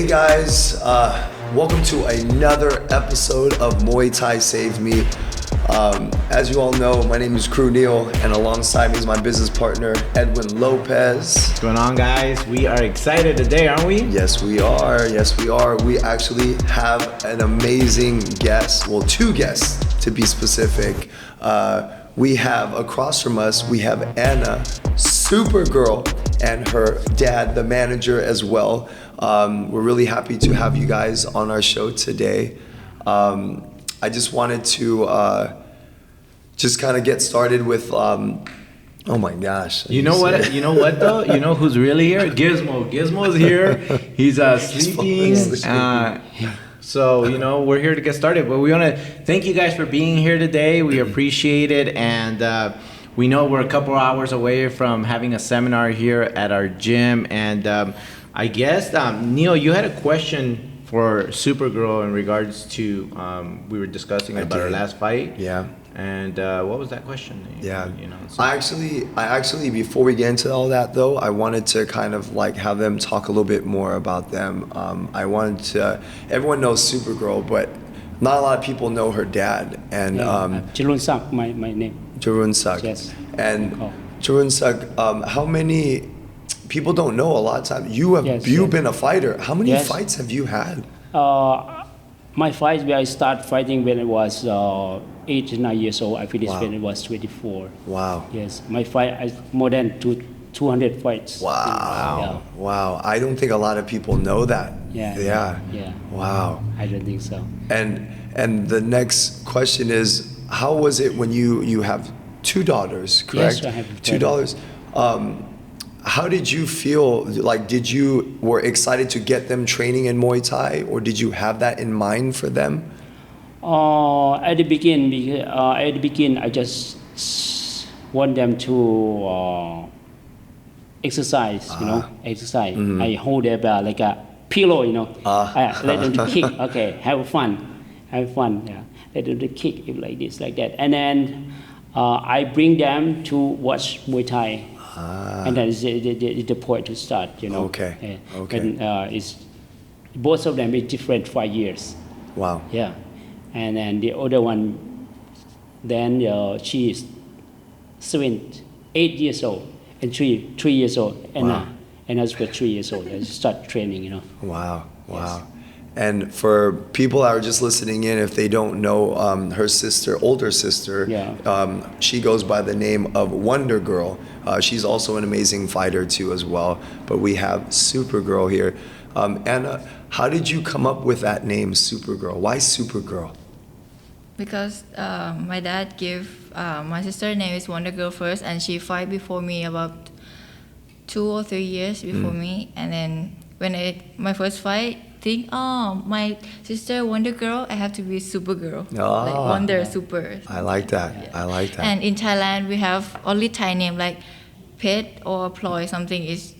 guys, welcome to another episode of Muay Thai Saved Me. As you all know, my name is Krus Neil, and alongside me is my business partner, Edwin Lopez. What's going on, guys? We are excited today, aren't we? Yes, we are. Yes, we are. We actually have an amazing guest. Well, two guests to be specific. We have across from us, we have Anna, Supergirl, and her dad, the manager as well. We're really happy to have you guys on our show today. I just wanted to just kind of get started with, oh my gosh. You know what? You know what though? You know who's really here? Gizmo. Gizmo's here. He's sleeping. So, you know, we're here to get started. But we want to thank you guys for being here today. We appreciate it. And we know we're a couple hours away from having a seminar here at our gym. And I guess, Neil, you had a question for Supergirl in regards to, we were discussing about our last fight. Yeah. And what was that question? Yeah. You know, so. I actually, before we get into all that though, I wanted to kind of like have them talk a little bit more about them. I wanted to, everyone knows Supergirl, but not a lot of people know her dad. And Jaroonsak, my name. Jaroonsak. Yes. And Jaroonsak, how many people don't know a lot of times? You've been a fighter. How many fights have you had? My fights, where I started fighting when I was 8 9 years old. I finished when I was 24. Wow. Yes, my fight more than 200 fights. Wow. Yeah. Wow. I don't think a lot of people know that. Yeah. Wow. I don't think so. And the next question is, how was it when you have two daughters, correct? Yes, I have two daughters. How did you feel? Like, were excited to get them training in Muay Thai, or did you have that in mind for them? At the beginning, I just want them to exercise. Exercise. Mm-hmm. I hold them like a pillow. I let them to kick. Okay, have fun. Yeah, let them to kick like this, like that, and then I bring them to watch Muay Thai. And that is the point to start, Okay. And it's both of them is different 5 years. Wow. Yeah. And then the other one, then she is 8 years old, and 3 years old, and as for 3 years old, I start training. Wow. Yes. And for people that are just listening in, if they don't know her older sister, she goes by the name of Wonder Girl. She's also an amazing fighter too as well. But we have Supergirl here. Anna, how did you come up with that name, Supergirl? Why Supergirl? Because my dad gave my sister name is Wonder Girl first, and she fight before me about 2 or 3 years before me. And then when my first fight, my sister Wonder Girl, I have to be Supergirl. Like Wonder, Super. I like that. Yeah. I like that. And in Thailand, we have only Thai name like Pet or Ploy, something is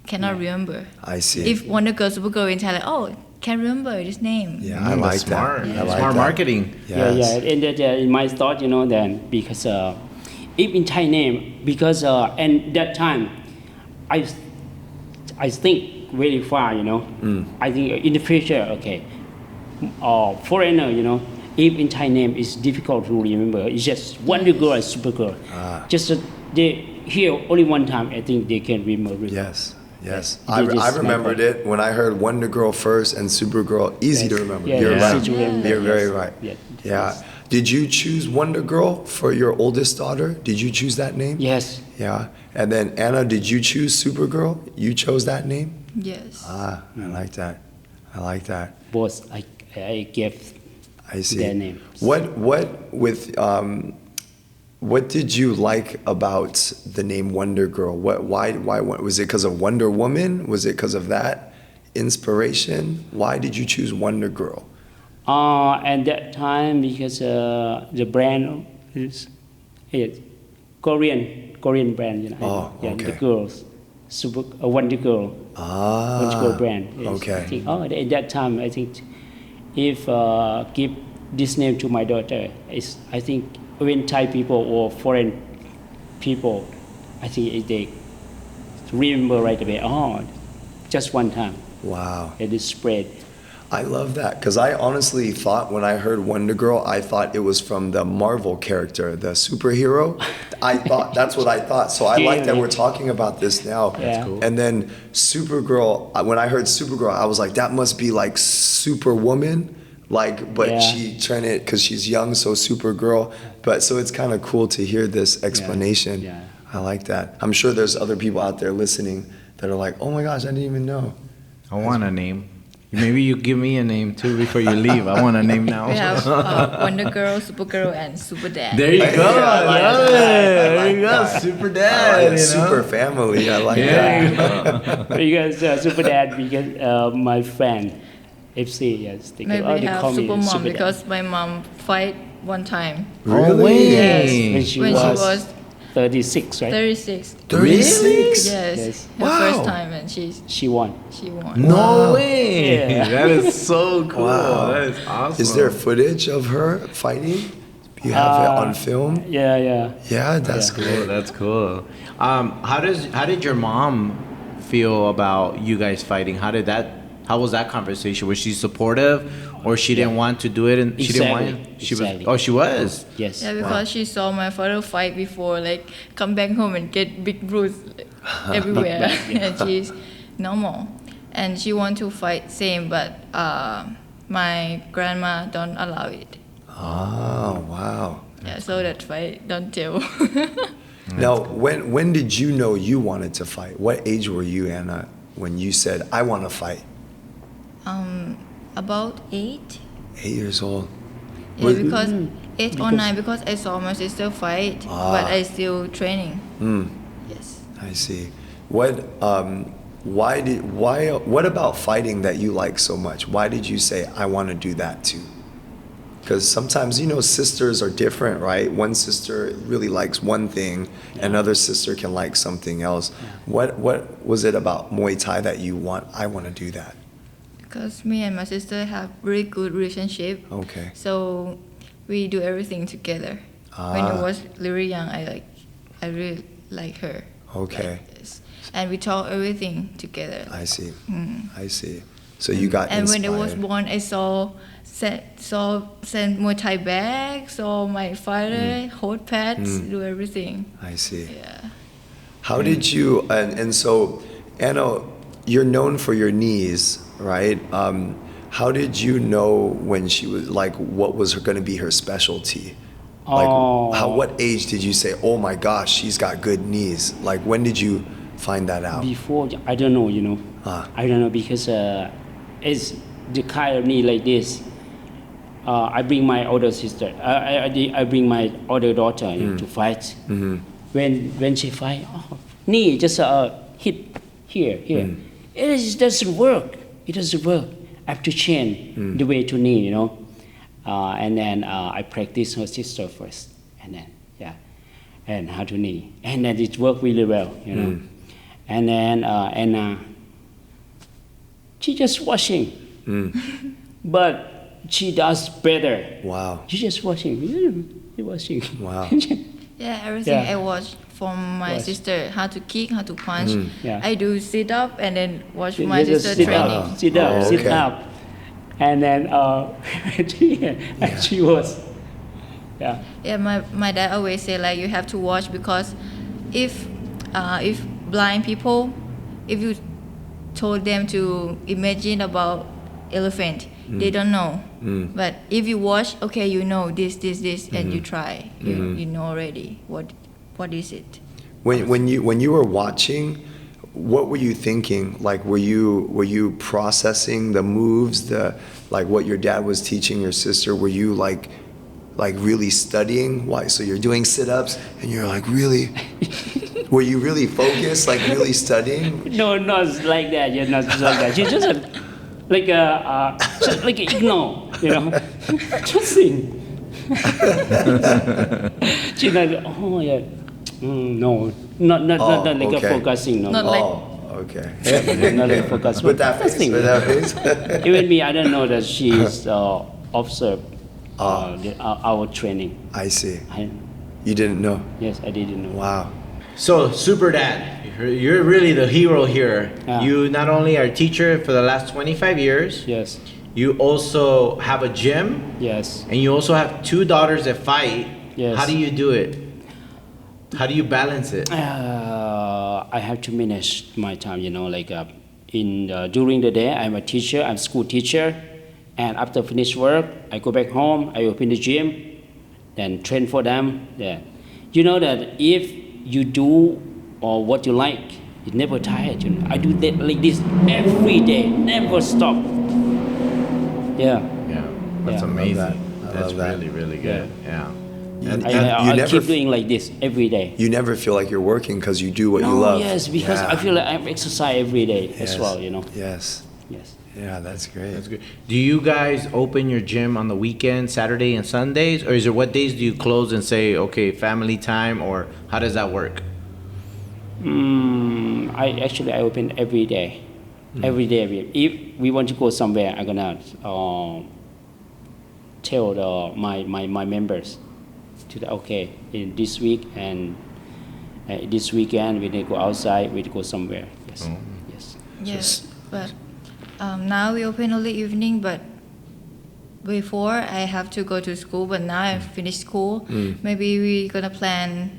cannot remember. I see. If Wonder Girl, Supergirl in Thailand, can remember this name. Yeah, I like smart. that. I like smart that. marketing. Yes. And in my thought, then because if in Thai name, because and that time, I think very far, I think in the future, foreigner, if in Thai name is difficult to remember. It's just Wonder Girl and Supergirl. Just they hear only one time, I think they can remember. Yes. I remembered it when I heard Wonder Girl first and Supergirl. Easy to remember. You're right. You're very right. Yeah. Did you choose Wonder Girl for your oldest daughter? Did you choose that name? Yes. Yeah. And then Anna, did you choose Supergirl? You chose that name? Yes. I like that. Both I gave I see. their names. What did you like about the name Wonder Girl? Why was it because of Wonder Woman? Was it because of that inspiration? Why did you choose Wonder Girl? At that time, because the brand is Korean brand, okay. The girls, Wonder Girl, Wonder Girl brand. Yes. Okay. At that time, I think if give this name to my daughter, I think when Thai people or foreign people, I think they remember right away. Just one time. Wow. It is spread. I love that because I honestly thought when I heard Wonder Girl, I thought it was from the Marvel character, the superhero. I thought that's what I thought. So I like that we're talking about this now. That's cool. And then Supergirl, when I heard Supergirl, I was like, that must be like Superwoman. Like, but she turned it because she's young, so Supergirl. But so it's kind of cool to hear this explanation. Yeah. I like that. I'm sure there's other people out there listening that are like, oh my gosh, I didn't even know. I want a name. Maybe you give me a name too before you leave. I want a name now. We have Wonder Girl, Supergirl, and Superdad. There you go. I love it. There you go. Superdad. Super family. I like that. Because Superdad, because my friend, FC, yes. They Maybe they have call me Super Mom Superdad. because my mom fight one time. Really? Yes, When she was 36, right? 36. 36? Yes. Her Wow. first time and She won. she won. No Wow. way. Yeah. That is so cool. Wow. That is awesome. Is there footage of her fighting? You have it on film? Yeah. Yeah, that's Cool, great. that's cool. How did your mom feel about you guys fighting? How was that conversation? Was she supportive, or she didn't want to do it and she didn't want? She Exactly. was. Oh, she was. Yes. Yeah, because she saw my father fight before, like come back home and get big bruise everywhere, and she's normal, and she want to fight same, but my grandma don't allow it. Oh, wow. Yeah, so that fight don't tell. Now, when did you know you wanted to fight? What age were you, Anna, when you said, I want to fight? About 8. 8 years old. Yeah, Was- because 8 or 9, because I saw my sister fight, but I still training. Yes. I see. What about fighting that you like so much? Why did you say, I want to do that too? Because sometimes, sisters are different, right? One sister really likes one thing, another sister can like something else. What was it about Muay Thai that I want to do that? Because me and my sister have really good relationship. Okay. So we do everything together. When I was really young, I really like her. Okay. Like this. And we talk everything together. I see. I see. So you got And inspired. when I was born, I saw Muay Thai bag, saw my father hold pads, do everything. I see. Yeah. How did you, and so, Anna, you're known for your knees, right? How did you know when she was, what was going to be her specialty? What age did you say, oh my gosh, she's got good knees? Like, when did you find that out? Before, I don't know, I don't know because it's the kind of knee like this. I bring my older sister. I bring my older daughter to fight. When she fight, knee just hit here. It doesn't work. It doesn't work. I have to change the way to knee, and then I practice her sister first, and then and how to knee, and then it worked really well, And then Anna, she just watching, but she does better. Wow. She just watching. Wow. Yeah, everything Yeah. I watch from my Watch. sister, how to kick, how to punch. Yeah. I do sit up and then watch You my just sister training. sit up, Oh, sit okay. up, and then she was, Yeah, my dad always say like you have to watch because if blind people, if you told them to imagine about elephant, they don't know. But if you watch, okay, you know this, and you try, you know already what is it. When you were watching, what were you thinking? Like, were you processing the moves, like what your dad was teaching your sister? Were you like really studying? Why? So you're doing sit-ups and you're like really. Were you really focused, like really studying? no, not like that. Yeah, not like that. She just just like ignore, just sing. She's like, oh yeah, no, not like okay. a focusing, no. Not like- Oh, okay. Not like focus. With that face, focusing. with that face. Even me, I don't know that she's observed our training. I see. I, You didn't know. yes, I didn't know. Wow. So, Superdad, you're really the hero here. Yeah. You not only are a teacher for the last 25 years, Yes. you also have a gym, Yes. and you also have 2 daughters that fight. Yes. How do you do it? How do you balance it? I have to manage my time. Like during the day, I'm a teacher. I'm school teacher, and after finish work, I go back home. I open the gym, then train for them. Yeah. You know that if you do or what you like, you never tired. I do that like this every day, never stop. Yeah. Yeah, that's Yeah. amazing. I That's love that. really, really good. Yeah. I keep doing like this every day. You never feel like you're working because you do what you love. Yes, because I feel like I exercise every day as well. Yes. Yes. Yeah, that's great. That's good. Do you guys open your gym on the weekends, Saturday and Sundays, or is it what days do you close and say, okay, family time, or how does that work? I open every day. Every day. If we want to go somewhere, I'm gonna tell my members okay, in this week and this weekend we need to go outside. We need to go somewhere. Yes. Yes. Yes, but now we open only evening. But before I have to go to school, but now I finished school. Maybe we gonna plan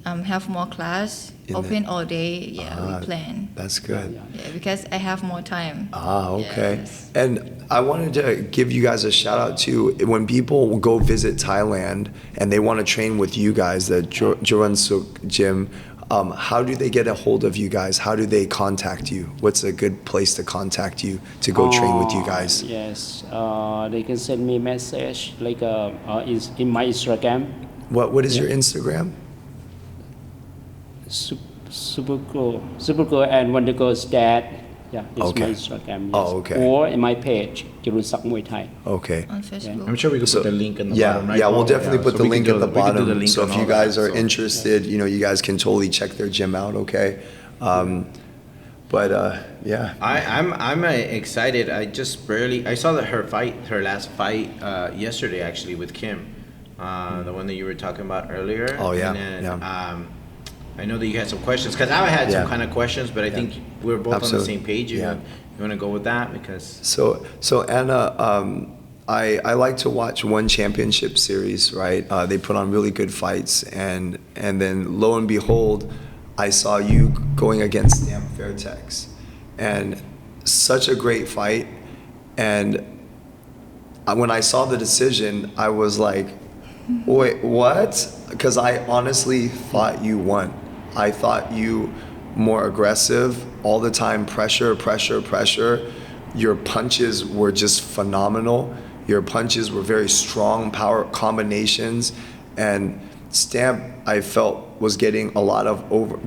have more class. Open all day. Yeah, we plan. That's good. Yeah, because I have more time. Okay. Yes. And I wanted to give you guys a shout out too. When people go visit Thailand and they want to train with you guys, the Jaroonsak gym, how do they get a hold of you guys? How do they contact you? What's a good place to contact you to go train with you guys? Yes. They can send me message like in my Instagram. What is your Instagram? Supergirl and Wonder Girl's dad. Yeah, it's Okay. my Instagram. Yes. Oh, okay. Or in my page, Jaroonsak Muay Thai. Okay. On Facebook. I'm sure we can put the link in the bottom, right? Yeah, we'll definitely put So the we can link do at the we can do the bottom. link So on if you all guys that, are so- interested, you guys can totally check their gym out. Okay. But yeah. I'm excited. I just barely I saw that her last fight yesterday actually with Kim, the one that you were talking about earlier. Oh, yeah, And then, yeah. I know that you had some questions because I had Yeah. some kind of questions, but I think we're both on the Absolutely. same page. You want to go with that because So Anna, I like to watch one championship series, right? They put on really good fights, and then lo and behold, I saw you going against Sam Fairtex, and such a great fight. And when I saw the decision, I was like, wait, what? Because I honestly thought you won. I thought you more aggressive all the time, pressure. Your punches were just phenomenal. Your punches were very strong, power combinations, and Stamp, I felt, was getting a lot of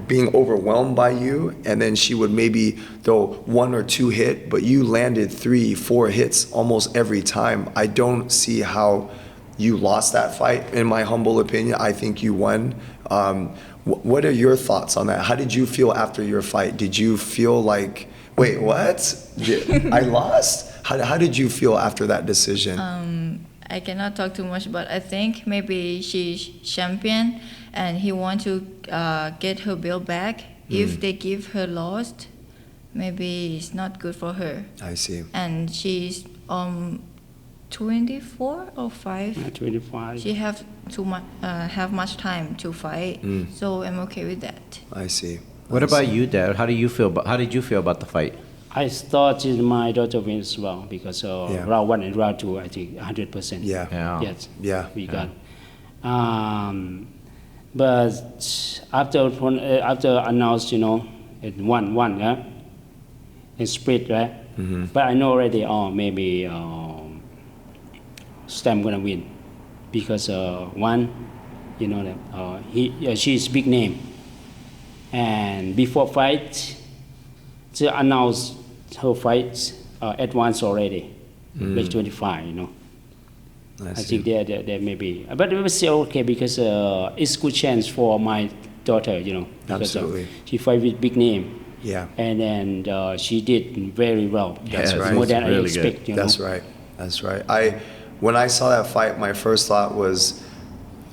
being overwhelmed by you, and then she would maybe throw 1 or 2 hit, but you landed 3, 4 hits almost every time. I don't see how you lost that fight, in my humble opinion. I think you won. What are your thoughts on that? How did you feel after your fight? Did you feel like, wait, what? I lost? How did you feel after that decision? I cannot talk too much, but I think maybe she's champion and he want to get her belt back. If they give her lost, maybe it's not good for her. I see. And she's 24 or 5. 25. She have much time to fight, so I'm okay with that. I see. What about you, Dad? How did you feel about the fight? I started my daughter wins as well because round 1 and round 2, I think 100%. Yeah. Yes. Yeah. We got. But after announced, it won, yeah, in split, right? But I know already. Maybe Stam gonna win because one, that she's big name, and before fight, they announced her fight advance already, like 25, I think they may be, but it was still okay because it's good chance for my daughter, because Absolutely. She fight with big name. Yeah. And then she did very well. That's right. More than Really I expect. That's right. When I saw that fight, my first thought was,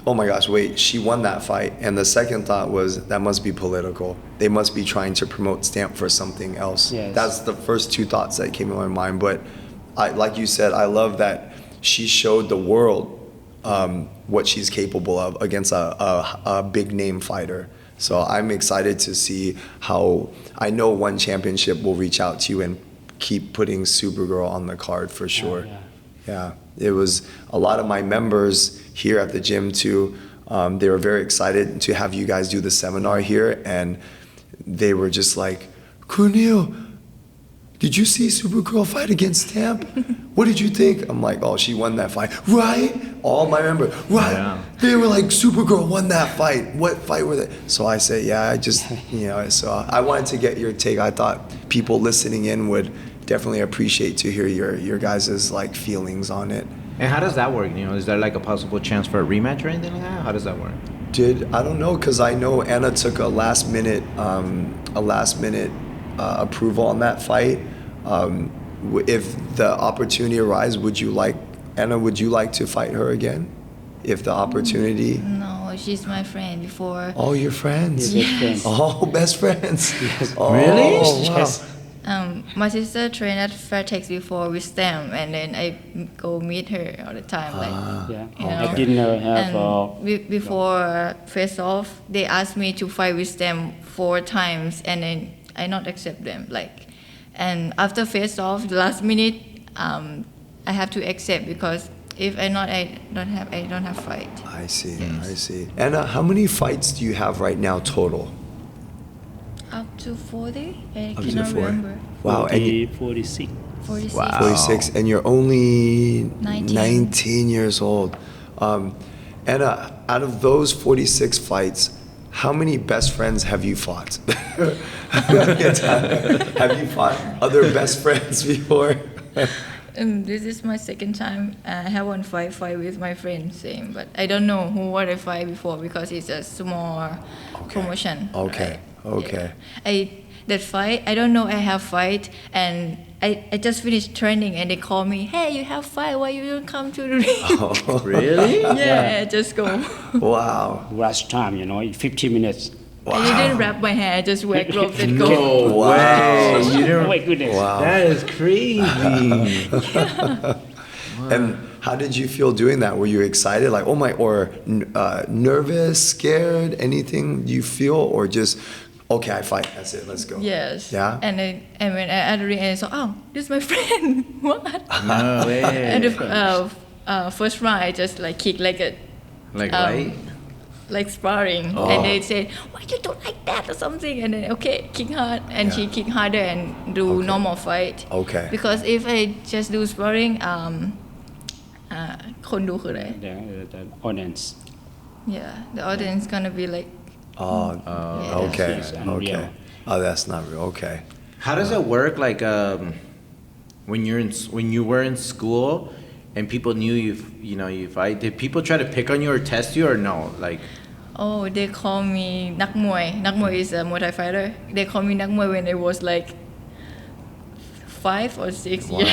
oh my gosh, wait, she won that fight. And the second thought was, that must be political. They must be trying to promote Stamp for something else. Yes. That's the first two thoughts that came in my mind. But like you said, I love that she showed the world what she's capable of against a big name fighter. So I'm excited to see how, I know one championship will reach out to you and keep putting Supergirl on the card for sure. Yeah. It was a lot of my members here at the gym too. They were very excited to have you guys do the seminar here, and they were just like, Cornel, did you see Supergirl fight against Stamp? What did you think? I'm like, oh, she won that fight. Right? All my members, right? Yeah. They were like, Supergirl won that fight. What fight were they? So I said, yeah, I just, so I wanted to get your take. I thought people listening in would definitely appreciate to hear your guys' like feelings on it. And how does that work? Is there like a possible chance for a rematch or anything like that? How does that work? I don't know, because I know Anna took a last minute approval on that fight. If the opportunity arises, would you like to fight her again? If the opportunity? No, she's my friend before. Oh, you're friends? Yes. Oh, best friends. Yes. Oh, Really? Wow. Yes. My sister trained at Fairtex before with Stamp, and then I go meet her all the time. I didn't have. And before face off, they asked me to fight with Stamp 4 times, and then I not accept them. And after face off, the last minute, I have to accept, because if I don't have fight. I see. I see. Anna, how many fights do you have right now total? Up to 40? I Up to cannot 40. remember. Wow. 46. 46. Wow. 46, and you're only 19. 19 years old. Anna, out of those 46 fights, how many best friends have you fought? Have you fought other best friends before? This is my second time. I have one fight with my friend, same, but I don't know who what I fight before, because it's a small promotion. Okay. right? Okay. Yeah. That fight, I don't know I have fight, and I just finished training, and they call me, hey, you have fight, why you don't come to the ring? Oh, Really? Yeah, just go. wow. Rush time, 15 minutes. Wow. I didn't wrap my hair, I just wear gloves and go. No Wow. way. You Oh my didn't, goodness. Wow. that is crazy. And how did you feel doing that? Were you excited, like, oh my, or nervous, scared, anything you feel, or just, okay, I fight, that's it, let's go? Yes. Yeah? And when I at the ring, I saw, oh, this is my friend. What? No way. And the first round, I just kick like sparring, and they say, why you don't like that or something, and then okay, kick hard, and she kick harder and do normal fight. Okay. Because if I just do sparring, คนดูคืออะไร The audience. Yeah, the audience gonna be like, Okay. It's unreal. Okay. Oh, that's not real. Okay. How does it work? Like when you were in school and people knew you fight, did people try to pick on you or test you, or no? Like, oh, they call me นักมวย นักมวย is a Muay Thai fighter. They call me นักมวย when I was 5 or 6 years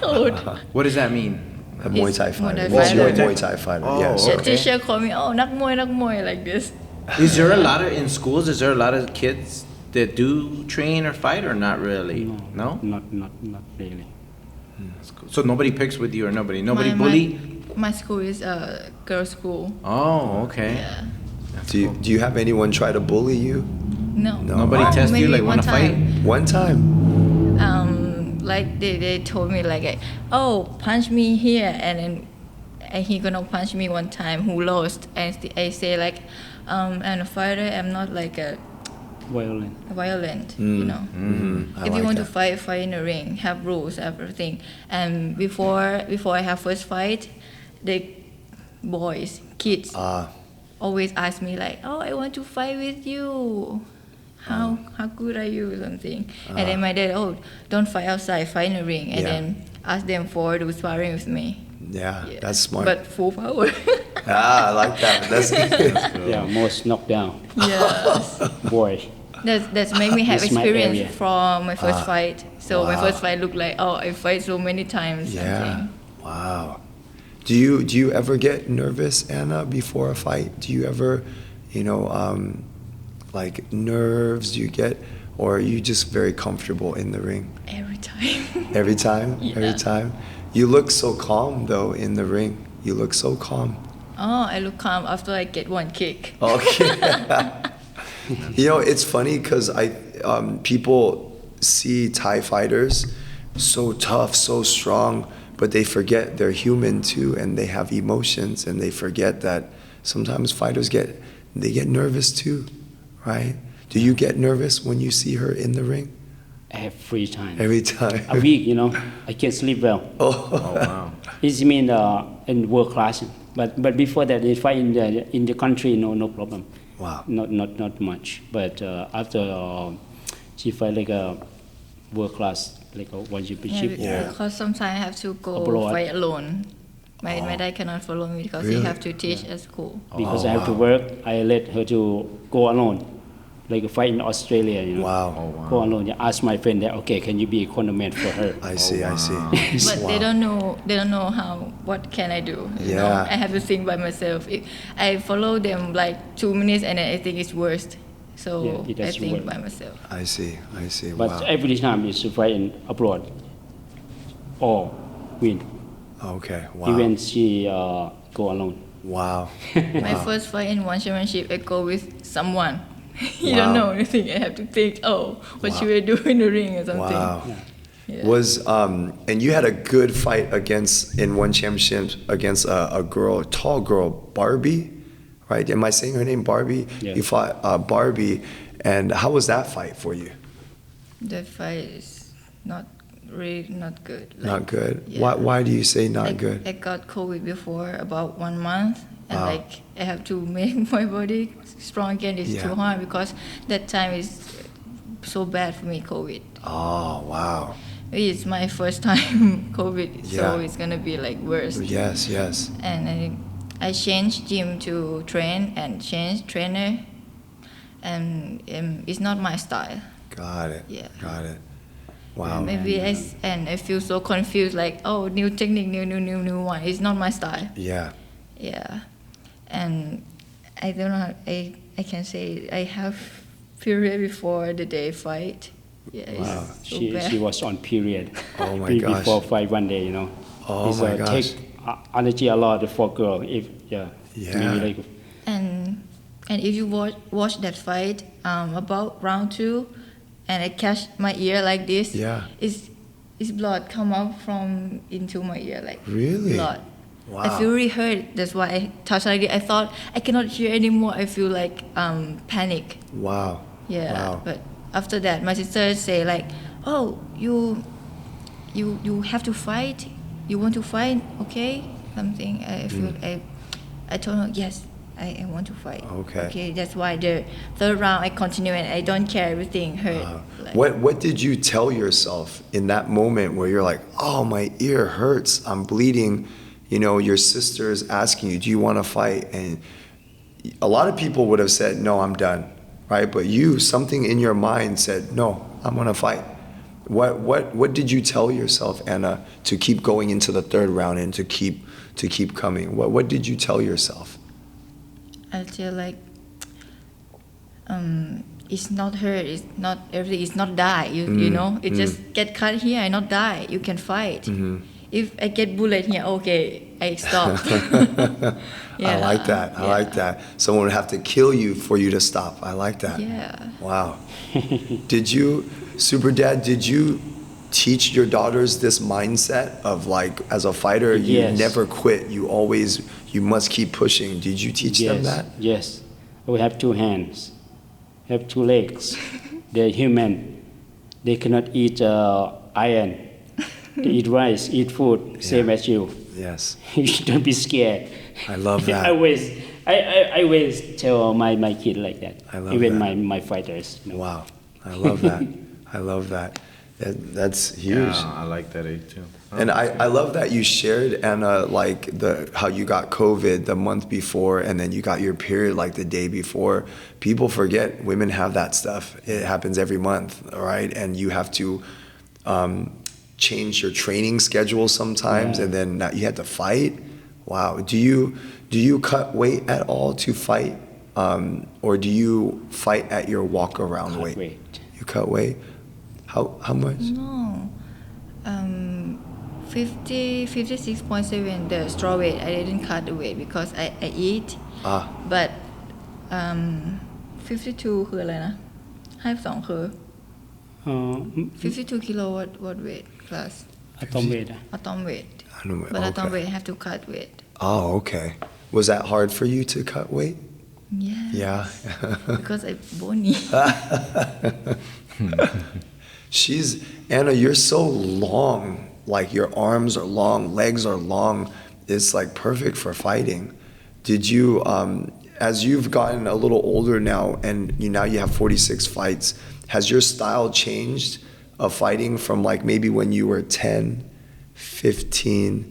old. what does that mean? A Muay Thai It's fighter. Muay Thai It's your fighter. Muay Thai fighter. Oh, Yes. okay. The teacher call me, oh, นักมวย นักมวย like this. Is there a lot of in schools? Is there a lot of kids that do train or fight, or not really? No. Not really. So nobody picks with you, or nobody My- bully. My school is a girls' school. Oh, okay. Yeah. Do you have anyone try to bully you? No. Nobody test you, maybe like, wanna one time. fight? One time. They told me oh, punch me here, and then he gonna punch me one time who lost, and I say I'm a fighter, I'm not violent, you know. I If you like want that. to fight in the ring, have rules, everything. And before I have first fight, the kids always ask me oh, I want to fight with you. How good are you, something. And then my dad, oh, don't fight outside, fight in the ring, and then ask them for do sparring with me. Yeah, that's smart. But full power. I like that. That's good. Yeah, most knockdown. Yes. Boy. That's made me have It's my experience area. from my first fight. So my Wow. first fight looked like, oh, I fight so many times. Yeah. Something. Wow. Do you ever get nervous, Anna, before a fight? Do you ever, like nerves? Do you get, or are you just very comfortable in the ring? Every time. Every time? Yeah. Every time? You look so calm though in the ring. You look so calm. Oh, I look calm after I get one kick. Okay. It's funny because people see Thai fighters so tough, so strong, but they forget they're human too, and they have emotions, and they forget that sometimes fighters get nervous too, right? Do you get nervous when you see her in the ring? Every time. Every time. A week, I can't sleep well. Oh wow. It's mean in world class, but before that, if I in the country, no problem. Wow. Not much. But after she fight like a world class, like a one championship. Yeah. Because sometimes I have to go Abroad. fight alone. My dad cannot follow me because Really? he have to teach at school. Because Oh, I have to wow. work, I let her to go alone, like a fight in Australia. Wow. Oh wow. Go alone. Ask my friend that, okay, can you be a cornerman for her? I see. I see. But Wow. they don't know how. What can I do? Yeah. I have to think by myself. I follow them like 2 minutes and then I think it's worst. So Yeah, it I does think work. by myself. I see. I see. But Wow. every time is to fight in abroad or win. Okay. Wow. Even she go alone. Wow. My Wow. first fight in one championship, I go with someone. You Wow. don't know anything. I have to think. Oh, what Wow. should I do in the ring or something? Wow. Yeah. Was and you had a good fight in one championship against a tall girl, Barbie, right? Am I saying her name, Barbie? Yeah. You fought Barbie, and how was that fight for you? The fight is not good. Not good. yeah. Why do you say not good? I got COVID before about 1 month, and Wow. I have to make my body strong again. It's Yeah. too hard because that time is so bad for me, COVID. Oh wow. It's my first time COVID, so Yeah. it's gonna be like worse. Yes. Yes. And I changed gym to train and changed trainer, and it's not my style. Got it. Yeah. Got it. Wow. Maybe I feel so confused, like, oh, new technique, new one. It's not my style. Yeah. Yeah, and I don't know. I can say I have period before the day fight. Yeah, Wow. it's so She bad. was on period. Oh my gosh. Before fight one day, Oh It's, my gosh. Take energy a lot for girl. Yeah. Maybe like And if you watch that fight, about round 2, and I catch my ear like this. Yeah. It's blood come out from into my ear like Really? blood. Wow. I feel really hurt. That's why I touched like this. I thought I cannot hear anymore. I feel like panic. Wow. Yeah. Wow. But after that, my sister say like, "Oh, you have to fight. You want to fight? Okay, something." I feel I told her yes. I want to fight. Okay. Okay, that's why the third round I continue and I don't care, everything hurt. Like, What did you tell yourself in that moment where you're like, oh, my ear hurts, I'm bleeding, your sister is asking you, do you want to fight? And a lot of people would have said, no, I'm done, right? But something in your mind said, no, I'm going to fight. What did you tell yourself, Anna, to keep going into the third round and to keep coming? What did you tell yourself? I feel like it's not hurt, it's not everything, it's not die. You know, it just get cut here and not die. You can fight. If I get bullet here, okay, I stop. I like that. I like that. Someone would have to kill you for you to stop. I like that. Yeah. Wow. Superdad, did you teach your daughters this mindset of like, as a fighter, you Yes. never quit. You must keep pushing. Did you teach them that? Yes. We have 2 hands, have 2 legs. They're human. They cannot eat iron. They eat rice, eat food, same as you. Yes. You don't be scared. I love that. I always tell my kid like that. I love Even that. my fighters. Wow. I love that. I love that. That's huge. Yeah, I like that age too. And I love that you shared, Anna, like how you got COVID the month before and then you got your period like the day before. People forget women have that stuff. It happens every month, all right? And you have to change your training schedule sometimes, Yeah. and then you had to fight. Wow. Do you cut weight at all to fight, or do you fight at your walk around weight? You cut weight. How much? No. 56.7 the straw weight. I didn't cut the weight because I eat. But 52 คืออะไรนะ52คือ 52 kilo what weight class atom weight atom weight but Okay. atom weight have to cut weight. Oh, okay. Was that hard for you to cut weight? Yeah. Because I bony. Anna, you're so long. Like your arms are long, legs are long. It's like perfect for fighting. Did you, as you've gotten a little older now and now you have 46 fights, has your style changed of fighting from like maybe when you were 10, 15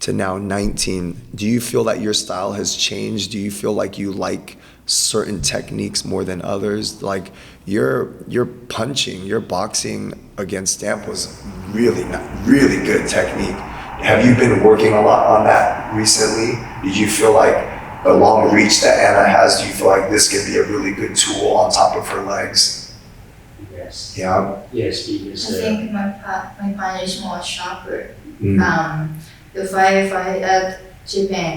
to now 19? Do you feel that your style has changed? Do you feel like you like certain techniques more than others? Like your punching, your boxing against Stamp was really good technique. Have you been working a lot on that recently? Did you feel like the long reach that Anna has, do you feel like this could be a really good tool on top of her legs? Yes. Yeah. Yes, because I think my punch is more sharper. If I fight at Japan,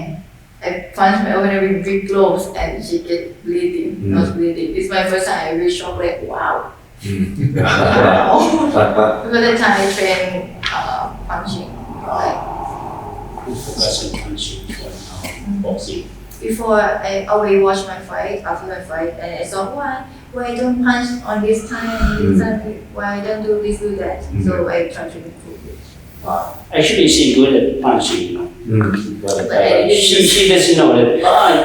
I punch my owner with big gloves and she get bleeding, nose bleeding. It's my first time I really shocked, like wow. Wow. Because the time I train punching, like professional punching boxing. before I always watch my fight, after my fight, and I saw why I don't punch on this time, why I don't do this, do that. So I try to improve it. Actually, she's good at punching, you know. But she doesn't know that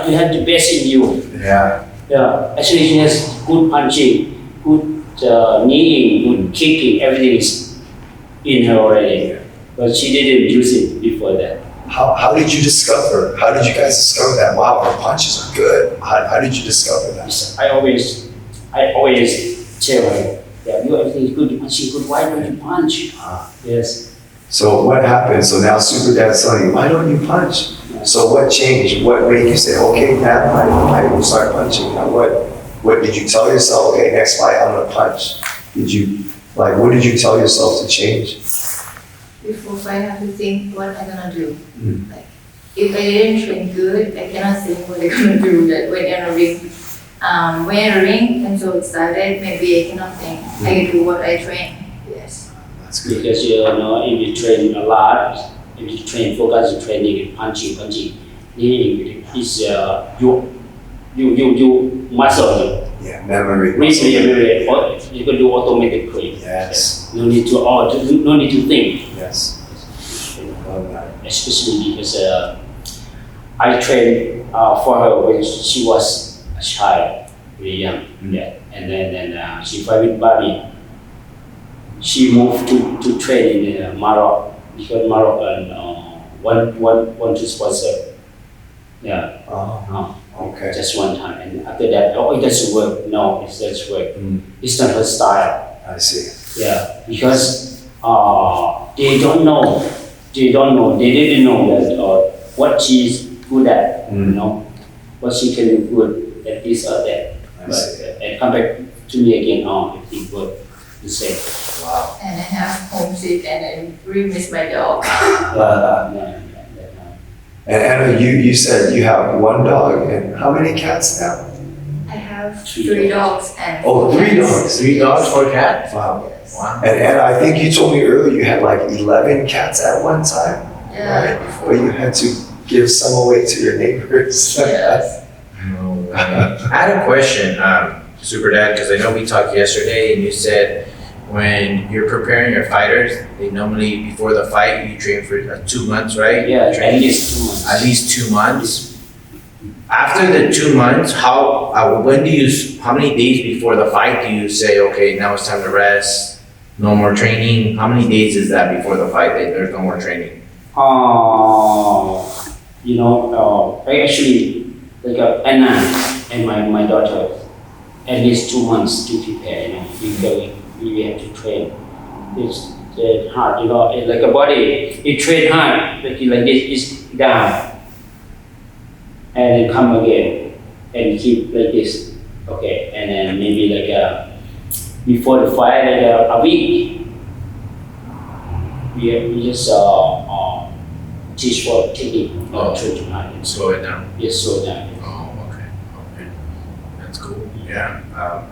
you have the best in you. Yeah. Yeah. Actually, she has good punching, good kneeing, good kicking. Everything is in her already. But she didn't use it before that. How did you guys discover that? Wow, our punches are good. How did you discover that? I always tell her, yeah, you everything is good, you punching good. Why don't you punch? Yes. So what happened? So now Superdad's telling you, why don't you punch? So what changed? What made you say, okay, Dad, I will start punching? Now what did you tell yourself? Okay, next fight I'm gonna punch. What did you tell yourself to change? Before fight, I have to think what I'm gonna do. Like, if I didn't train good, I cannot think what I'm gonna do. That when in a ring, I'm so excited. Maybe I cannot think. I can do what I train. Yes. That's good. Because if you train a lot, if you train focus training, punching, kneeing is you muscle. Yeah, memory. You can do automatically. Yes. No need to think. Yes. Love that. Especially because I trained for her when she was a child, very young. Yeah. And then she fight with Bobby. She moved to train in Morocco because Moroccan want to sponsor. Yeah. Okay. Just one time, and after that, it doesn't work. No, it doesn't work. It's not her style. I see. Yeah, because they don't know. They didn't know that what she's good at. You know, what she can do good at this or that. And come back to me again. Everything good. The same. Wow. And I have homesick and I really miss my dog. And Anna, you said you have one dog, and how many cats now? I have 3 dogs and 3 dogs. 3 dogs, 4 cats. Wow. Yes. Wow. And Anna, I think you told me earlier you had like 11 cats at one time. Yeah. Right? But you had to give some away to your neighbors. Yes. No way. I had a question, Superdad, because I know we talked yesterday and you said when you're preparing your fighters, they normally, before the fight, you train for 2 months, right? Yeah, at least 2 months. At least 2 months. After the 2 months, how many days before the fight do you say, okay, now it's time to rest, no more training? How many days is that before the fight that there's no more training? I actually, like Anna and my daughter, at least 2 months to prepare, because we have to train. It's hard, it's like a body, it train hard, like this is down. and then come again and keep like this. Okay, and then maybe before the fight, a week, we just teach for technique, not try to hard. Slow it down. Yes, slow down. Oh, okay. Okay. That's cool. Yeah.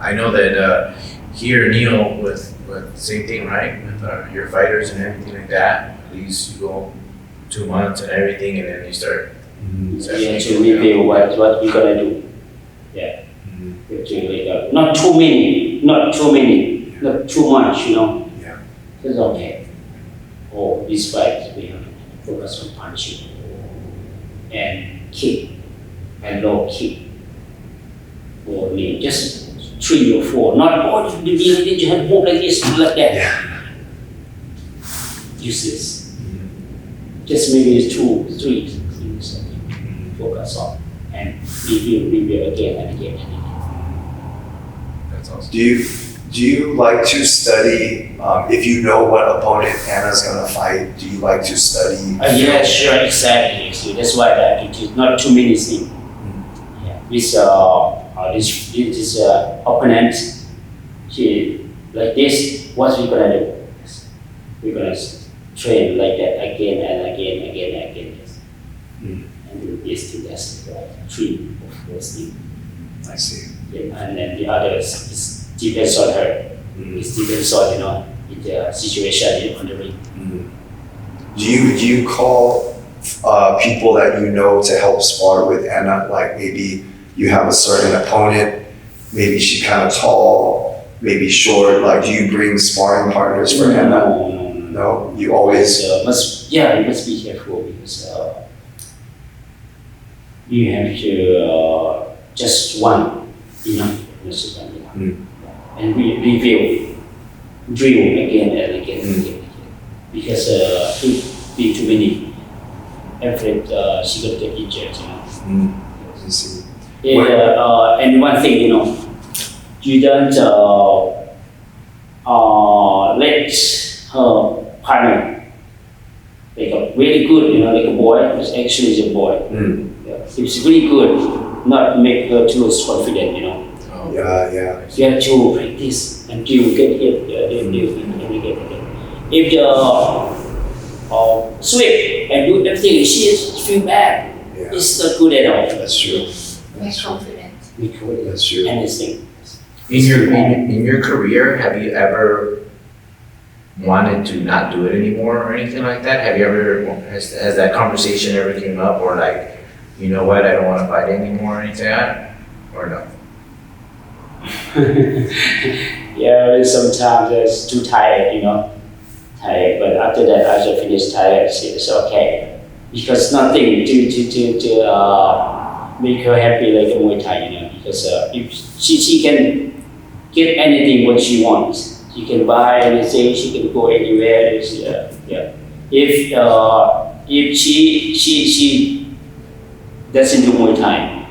I know that here, Neil, with same thing, right? With your fighters and everything like that. At least you go 2 months and everything, and then you start. Yeah, to review what we're gonna do. Yeah. We have to not too many, not too much, you know. Yeah. It's okay. Oh, this fight we have to focus on punching and kick and low kick. Or maybe just 3 or 4. Not you have to move like this, like that. Yeah. Use this. Just maybe 2, 3 things focus on and review again and again and again. That's awesome. Do you like to study, if you know what opponent Anna's gonna fight, do you like to study? Yeah, sure, exactly. So that's why that it is not too many things. Yeah. This opponent, she like this. What we gonna do? We're gonna train like that again and again, again and again. Yes. And do this to that's 3 or 4 things. I see. Yeah, and then the others is depends on her. It depends on the situation on the ring. Do you call people that you know to help spar with Anna? Like maybe you have a certain opponent, maybe she kind of tall, maybe short. Like, do you bring sparring partners for Anna? No, you always. You must be careful because you have to just one, just one, and review, drill again and again and again, because if be too many, afraid she gonna get injured, I see. Yeah, and one thing, you don't let her partner like a really good, like a boy, it's actually is a boy. Yeah. It's really good, not make her too confident, Yeah. You have to practice until you get hit, again. If the sweep and do everything, she feel bad. Yeah. It's not good at all. That's true. We're confident. That's true. Anything. In your career, have you ever wanted to not do it anymore or anything like that? Have you ever has that conversation ever came up, or like, you know what, I don't want to fight anymore or anything like that, or no? Yeah, sometimes it's too tired, tired. But after that, I just finish tired. It's okay because nothing to make her happy like a Muay Thai, because if she can get anything what she wants, she can buy anything, she can go anywhere. If she doesn't do Muay Thai,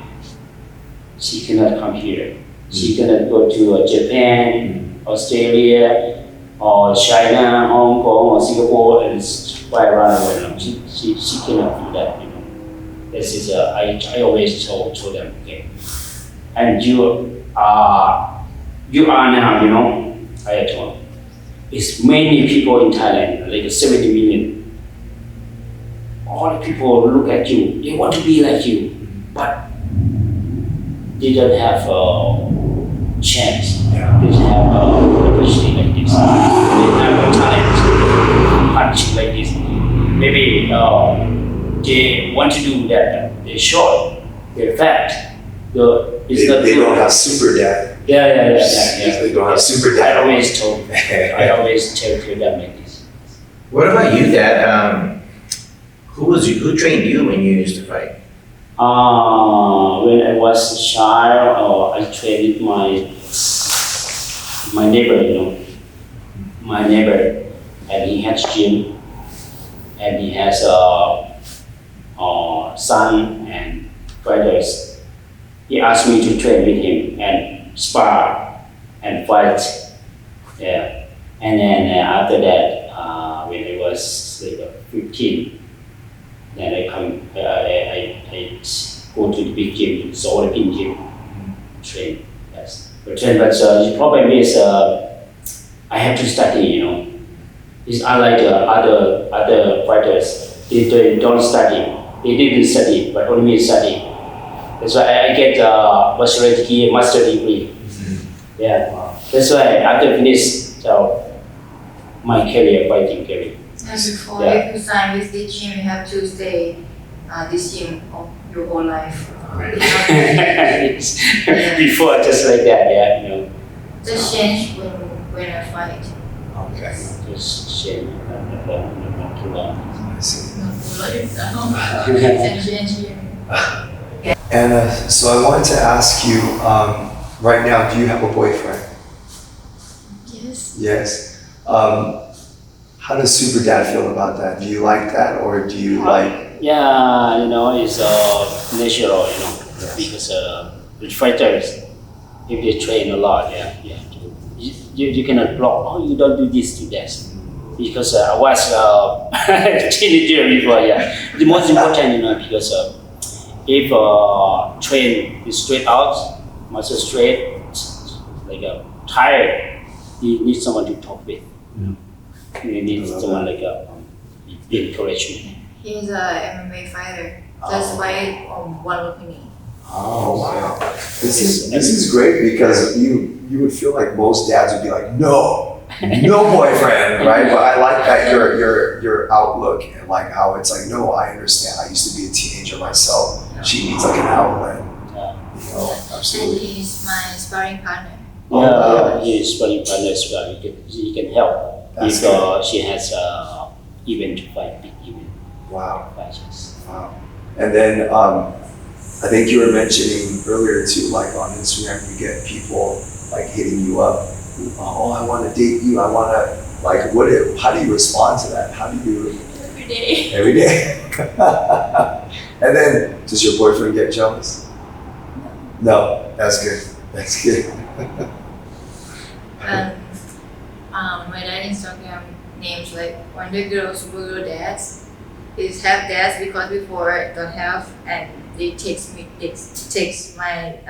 she cannot come here. She cannot go to Japan, Australia, or China, Hong Kong, or Singapore, and fly around the world. She cannot do that. This is I always told them, okay. And you are now, I told. It's many people in Thailand, like 70 million. All the people look at you. They want to be like you, but they don't have a chance. They don't have opportunity like this. They don't have a talent punch like this. Maybe they want to do that. They're short. They're fat. They don't have Superdad. Yeah. They don't have Superdad. I always tell them like this. What about you, Dad? Who trained you when you used to fight? When I was a child, I trained my neighbor, my neighbor, and he has gym, and he has a son and brothers. He asked me to train with him and spar and fight. Yeah, and then after that, when I was like 15. Then I go to the big gym, it's all the big gym, train. Yes, but the problem is I have to study. You know, it's unlike other fighters. They don't study. They didn't study, but only me study. That's why I get master degree. Yeah, that's why after finish my career, fighting career. And before you sign with this gym, you have to stay this gym of your whole life. Before, just like that, yeah, you know. Just change when I fight. Okay. Just change, not too long. I see. And change here. Anna, so I wanted to ask you, right now, do you have a boyfriend? Yes. Yes. How does Superdad feel about that? Do you like that, or do you like? Yeah, you know, it's natural, you know, because with fighters, if they train a lot, you cannot block. Oh, you don't do this, do that. Because I was a teenager before, yeah. The most important, you know, because if train is straight out, muscle straight, like tired, you need someone to talk with. You need someone like encouragement. He's a MMA fighter. Just fight on one opinion. Oh wow! This is great because you would feel like most dads would be like, no boyfriend, right? But I like that your outlook and like how it's like, no, I understand. I used to be a teenager myself. She needs like an outlet. You know, And absolutely. he's my sparring partner. He is sparring partner as well. He can help That's if she has event to fight, big event Wow. fights. Wow. And then I think you were mentioning earlier too, like on Instagram, you get people like hitting you up. Oh, I want to date you. I want to like. How do you respond to that? How do you? Every day. Every day. And then, does your boyfriend get jealous? No. That's good. That's good. My dad Instagram names like Wonder Girl, Supergirl dads. Is have dads because before don't have, and they text my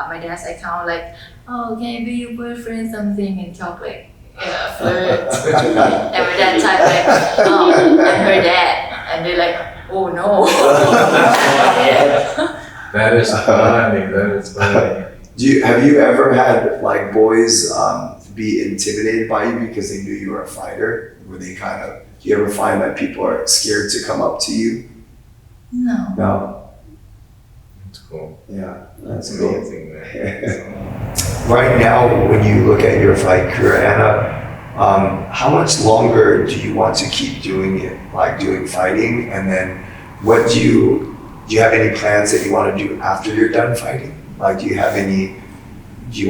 my dad's account like, oh, can I be your boyfriend, something, and talk like flirt. And my dad type like, oh, I'm her dad, and they're like, oh no. That is funny. That is funny. Have you ever had like boys be intimidated by you because they knew you were a fighter? Were they kind of? Do you ever find that people are scared to come up to you? No. No. That's cool. Yeah, that's That's cool. amazing, man. Right now, when you look at your fight career, Anna, how much longer do you want to keep doing it, like doing fighting? And then what do you have any plans that you want to do after you're done fighting? Like, do you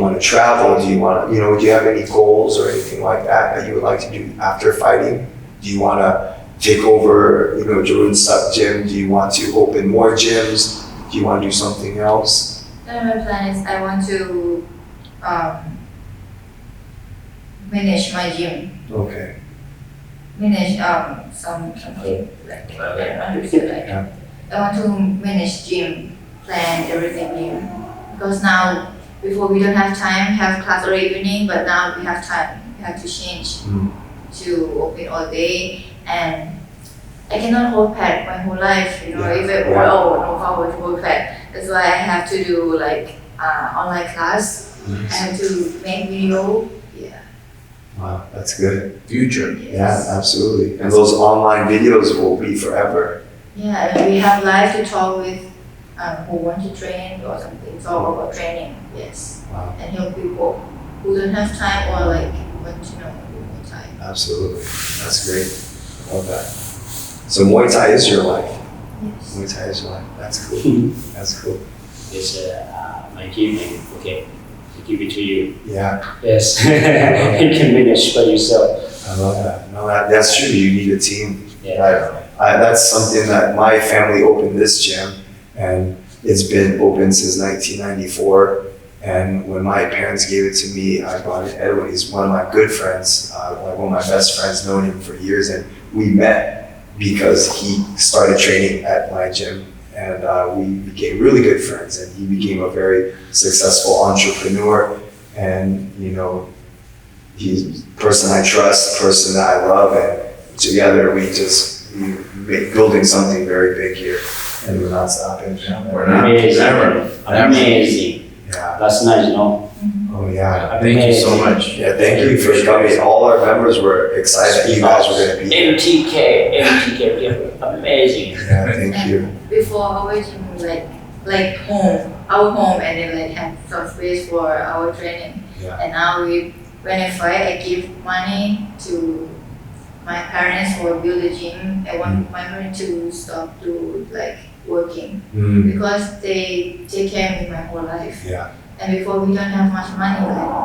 want to travel? Do you want to, do you have any goals or anything like that you would like to do after fighting? Do you want to take over, Jaroonsak gym? Do you want to open more gyms? Do you want to do something else? Then my plan is I want to manage my gym. Okay. Manage something like I don't understand like Yeah. I want to manage gym, plan everything new. Because now before we don't have time, have class all evening, but now we have time. We have to change to open all day, and I cannot hold pad my whole life. If I no power to hold pad. That's why I have to do like online class. I have to make video. Yeah. Wow, that's good. Future. Yeah, absolutely. And those online videos will be forever. Yeah, and we have live to talk with who want to train or something, talk about training, yes. Wow. And help people who don't have time or like want to know Muay Thai. Absolutely. That's great. I love that. So Muay Thai is your life. Yes. Muay Thai is your life. That's cool. That's cool. It's my team, okay, I give it to you. Yeah, Yes, you can manage by yourself. I love that. No, that's true. You need a team. Yeah. That's something that my family opened this gym, and it's been open since 1994. And when my parents gave it to me, I brought in Edwin. He's one of my good friends, like one of my best friends, known him for years. And we met because he started training at my gym. and we became really good friends. And he became a very successful entrepreneur, and he's a person I trust, a person that I love, and together we make building something very big here, and we're not stopping. We're not. Never. Amazing. Yeah. That's nice, Oh yeah. Thank you so much. Yeah, thank you for coming. All our members were excited that you guys were going to be here. MTK, yeah, amazing. Yeah, thank you. Before our gym, like home, our home, and then like have some space for our training. Yeah. And now when I fight, I give money to my parents for build a gym. I want my parents to stop to like working because they take care of me my whole life. Yeah. And before we don't have much money,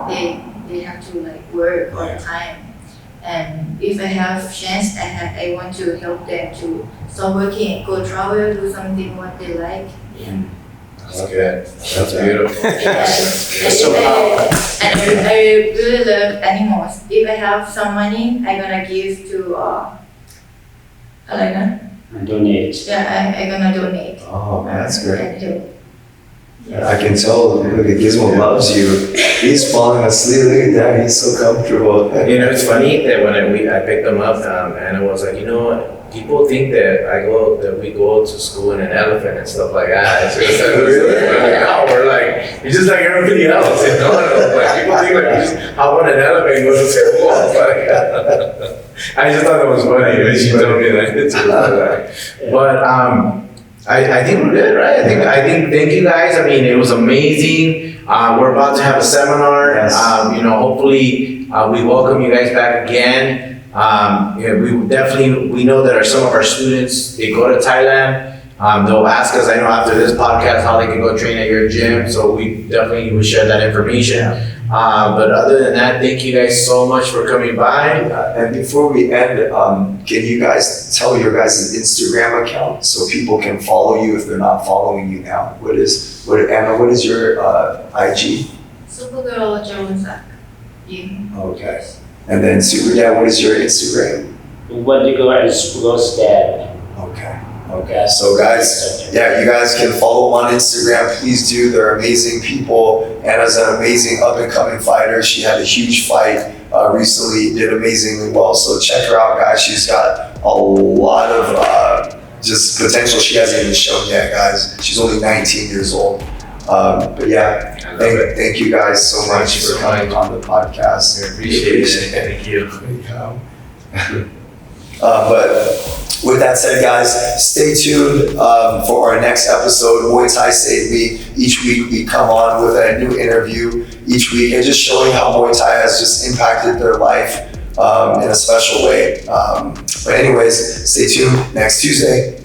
like they have to like work all the time. And if I have chance, I want to help them to stop working, go travel, do something what they like. Yeah. That's good. That's beautiful. And I really love animals. If I have some money, I'm gonna give to Donate. Yeah, I'm gonna donate. Oh, that's great. And I can tell, look at Gizmo loves you. He's falling asleep. Look at that. He's so comfortable. It's funny that when I picked them up, Anna was like, people think that we go to school in an elephant and stuff like that. It's just like, really? No, we're like, you're just like everybody else, Like, people think like you just hop on an elephant and go to school. I just thought that was funny when she told me that. But I think we're good, right? I think thank you guys. I mean, it was amazing. We're about to have a seminar. Yes. Hopefully we welcome you guys back again. We know that some of our students, they go to Thailand. They'll ask us, I know after this podcast, how they can go train at your gym. So we definitely will share that information. But other than that, thank you guys so much for coming by. And before we end, can you guys tell your guys' Instagram account so people can follow you if they're not following you now? Anna, what is your IG? Supergirl Jaroonsak. Okay. And then Superdad, what is your Instagram? What they go as Krus Dad. Okay. So guys, yeah, you guys can follow them on Instagram. Please do. They're amazing people. Anna's an amazing up and coming fighter. She had a huge fight recently, did amazingly well. So check her out, guys. She's got a lot of just potential she hasn't even shown yet, guys. She's only 19 years old. But yeah, thank you guys so much for coming on the podcast. We appreciate it. Thank you. But with that said, guys, stay tuned for our next episode, Muay Thai Saved Me. Each week we come on with a new interview each week and just showing how Muay Thai has just impacted their life in a special way. But anyways, stay tuned next Tuesday.